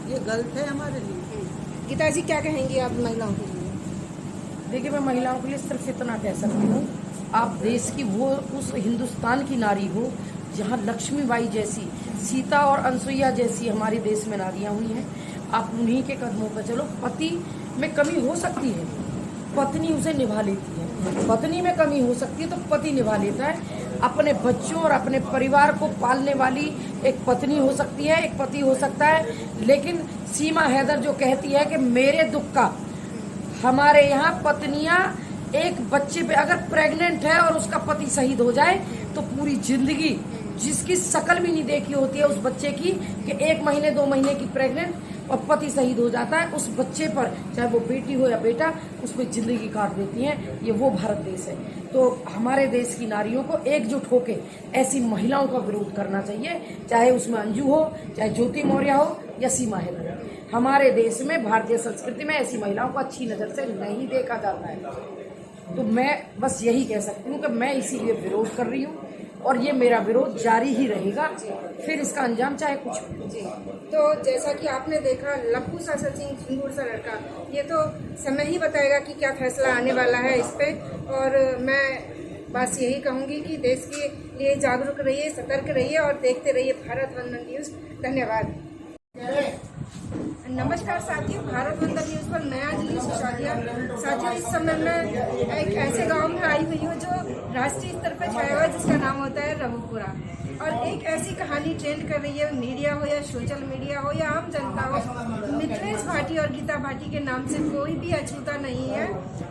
ये गलत है हमारे लिए। गीता जी क्या कहेंगी आप महिलाओं के लिए? देखिए, मैं महिलाओं के लिए सिर्फ इतना कह सकती हूँ, आप देश की वो उस हिंदुस्तान की नारी हो जहाँ लक्ष्मीबाई जैसी, सीता और अनसुईया जैसी हमारे देश में नारियां हुई हैं। आप उन्हीं के कदमों पर चलो। पति में कमी हो सकती है, पत्नी उसे निभा लेती है। पत्नी में कमी हो सकती है तो पति निभा लेता है। अपने बच्चों और अपने परिवार को पालने वाली एक पत्नी हो सकती है, एक पति हो सकता है। लेकिन सीमा हैदर जो कहती है कि मेरे दुख का, हमारे यहाँ पत्नियां एक बच्चे पे अगर प्रेग्नेंट है और उसका पति शहीद हो जाए तो पूरी जिंदगी, जिसकी शकल भी नहीं देखी होती है उस बच्चे की, कि 1 महीने 2 महीने की प्रेग्नेंट और पति शहीद हो जाता है, उस बच्चे पर, चाहे वो बेटी हो या बेटा, उसमें जिंदगी काट देती हैं। ये वो भारत देश है। तो हमारे देश की नारियों को एकजुट होकर ऐसी महिलाओं का विरोध करना चाहिए, चाहे उसमें अंजू हो, चाहे ज्योति मौर्य हो या सीमा हैदर। हमारे देश में, भारतीय संस्कृति में ऐसी महिलाओं को अच्छी नज़र से नहीं देखा जाता है। तो मैं बस यही कह सकती हूँ कि मैं इसीलिए विरोध कर रही हूँ और ये मेरा विरोध जारी ही रहेगा, फिर इसका अंजाम चाहे कुछ हो। जी, तो जैसा कि आपने देखा, लप्पू सासर सिंह झिंगुर सा लड़का, ये तो समय ही बताएगा कि क्या फैसला आने वाला है इस पे। और मैं बस यही कहूँगी कि देश के लिए जागरूक रहिए, सतर्क रहिए और देखते रहिए भारत वंदन न्यूज़। धन्यवाद। नमस्कार साथियों, भारत वंदन न्यूज़ पर मैं अंजलि सिसोदिया। साथियों, इस समय मैं एक ऐसे गांव में आई हुई हूँ जो राष्ट्रीय स्तर पर छाया हुआ है, जिसका नाम होता है रघुपुरा। और एक ऐसी कहानी ट्रेंड कर रही है, मीडिया हो या सोशल मीडिया हो या आम जनता हो, मिथिलेश भाटी और गीता भाटी के नाम से कोई भी अछूता नहीं है।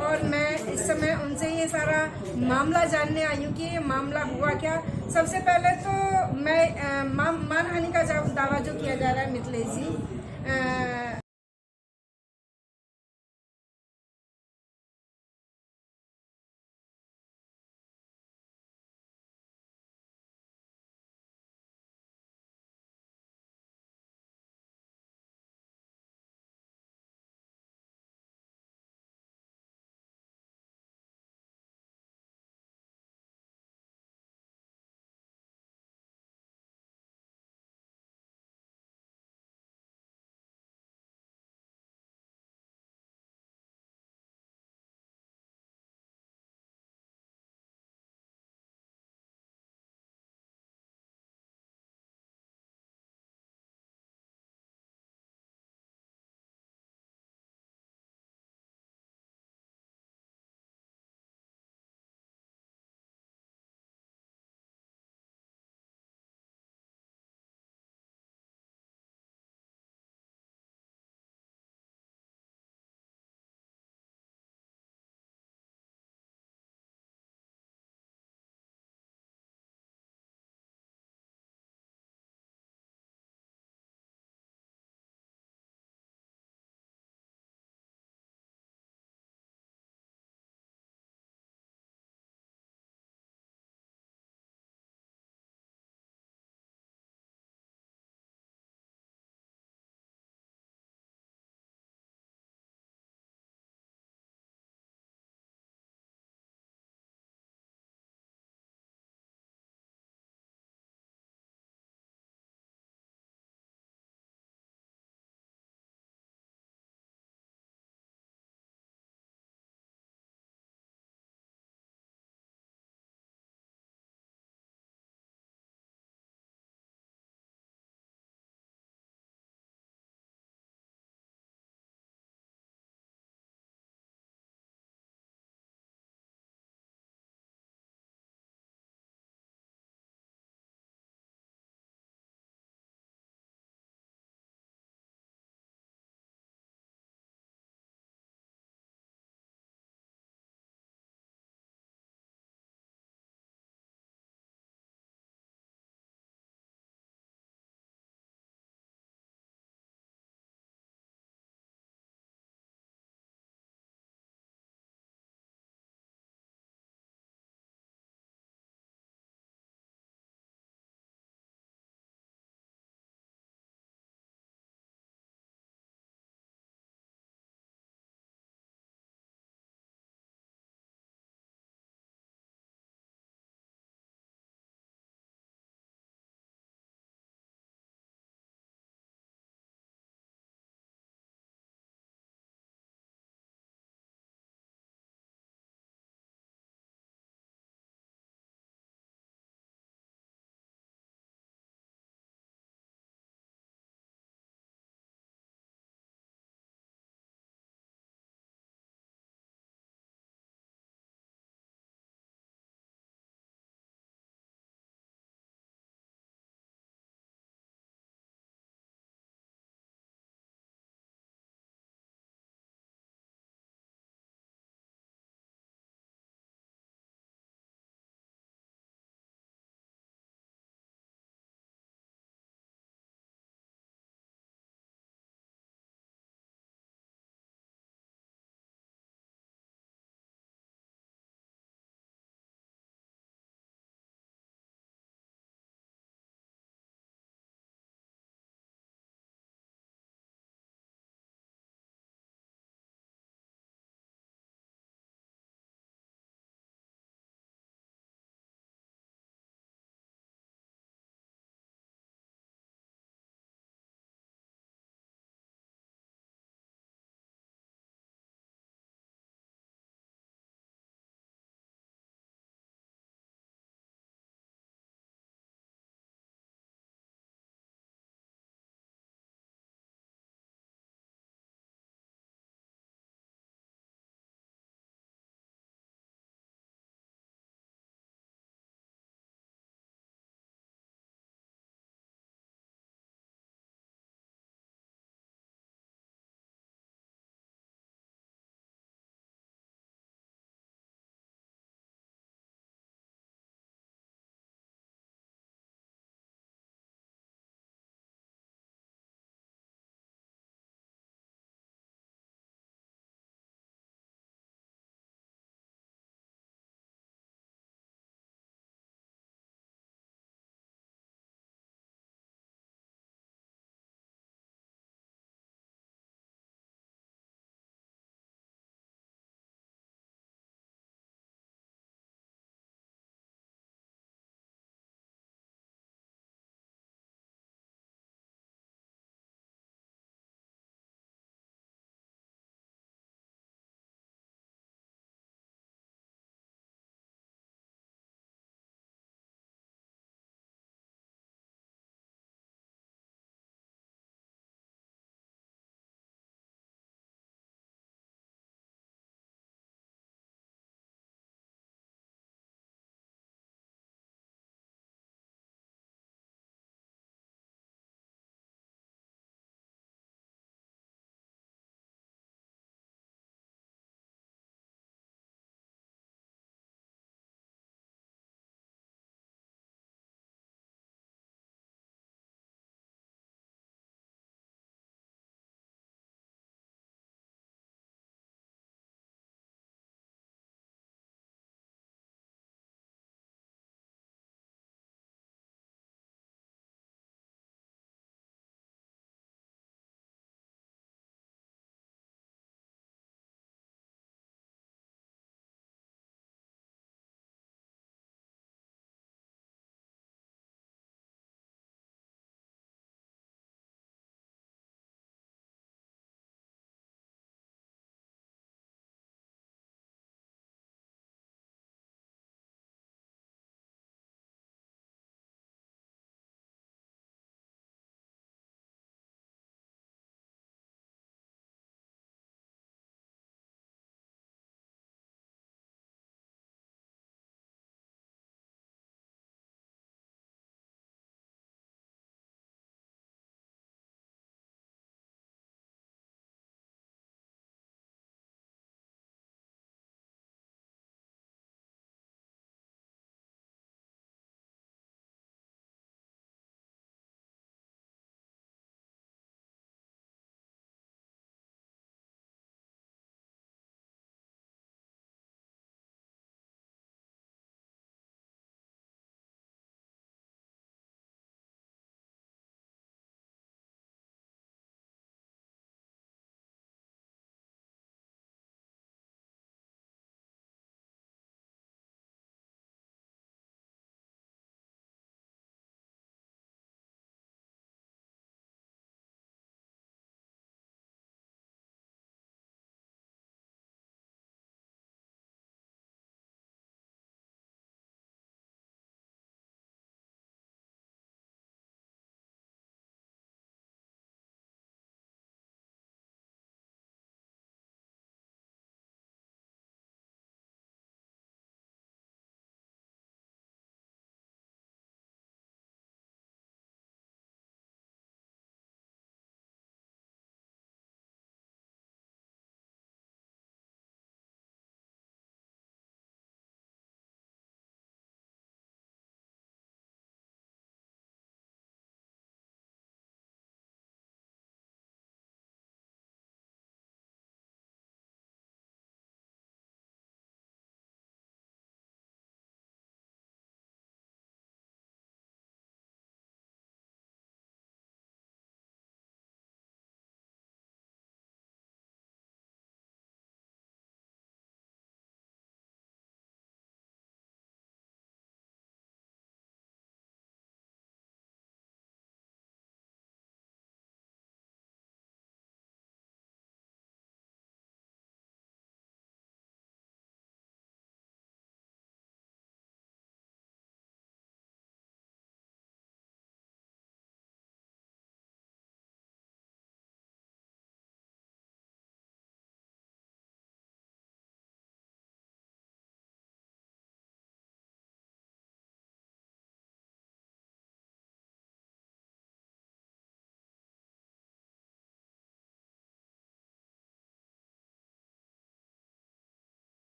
और मैं इस समय उनसे ये सारा मामला जानने आई हूँ कि ये मामला हुआ क्या। सबसे पहले तो मैं मानहानि का दावा जो किया जा रहा है मिथिलेश जी,